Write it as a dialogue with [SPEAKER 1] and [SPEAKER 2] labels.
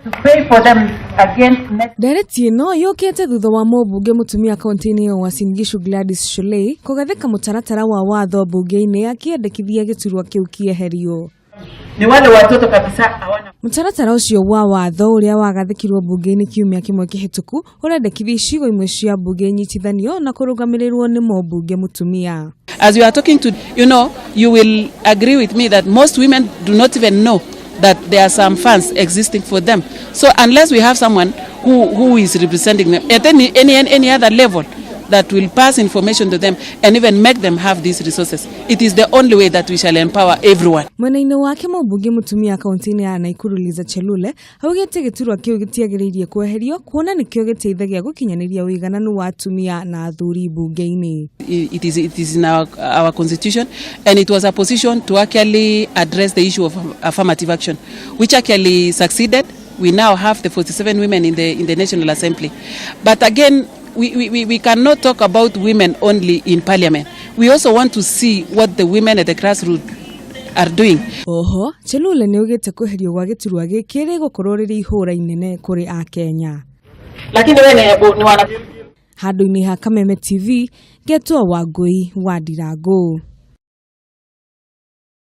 [SPEAKER 1] to pay for them again next.
[SPEAKER 2] Ndereti ĩno yũkĩte thutha wa mumbunge mutumia kaunti-ini ya Uasin Gishu Gladys Sholei kũgathĩka mũtaratara wa watho bunge-inĩ akĩendekithia giturwa kĩu kweherio.
[SPEAKER 1] Ni wale watoto kabisa hawana.
[SPEAKER 2] Mũtaratara ũcio wa watho ũrĩa wagathĩkirwo bunge-inĩ kiumia kĩmwe kĩhĩtũku ũrendekithia icigo imwe cia bunge nyitithanio na kũrũgamĩrĩrwo nĩ mumbunge mutumia.
[SPEAKER 3] As we are talking to, you will agree with me that most women do not even know that there are some funds existing for them. So unless we have someone who is representing them at any other level that will pass information to them and even make them have these resources, it is the only way that we shall empower everyone.
[SPEAKER 2] Mwena-inĩ wake mumbunge mutumia kaunti-ini ya Naikuru Liz Chelule augĩte giturwa kĩu ritiagiriire kweherio kuona nĩkĩo gĩteithagia gũkinyanĩria ũigananu wa atumia na athuri bunge-inĩ.
[SPEAKER 3] It is in our constitution, and it was a position to actually address the issue of affirmative action, which actually succeeded. We now have the 47 women in the National Assembly. But again, we cannot talk about women only in parliament. We also want to see what the women at the grassroots are doing.
[SPEAKER 2] Oho, Chelule nĩ ugĩte kweherio gwa giturwa gĩkĩ rĩgũkorwo rĩrĩ ihũra inene kũrĩ Akenya.
[SPEAKER 1] Lakini wewe ni wana
[SPEAKER 2] Handũ-inĩ ha Kameme TV, Getwo Wangui wa Ndirangu.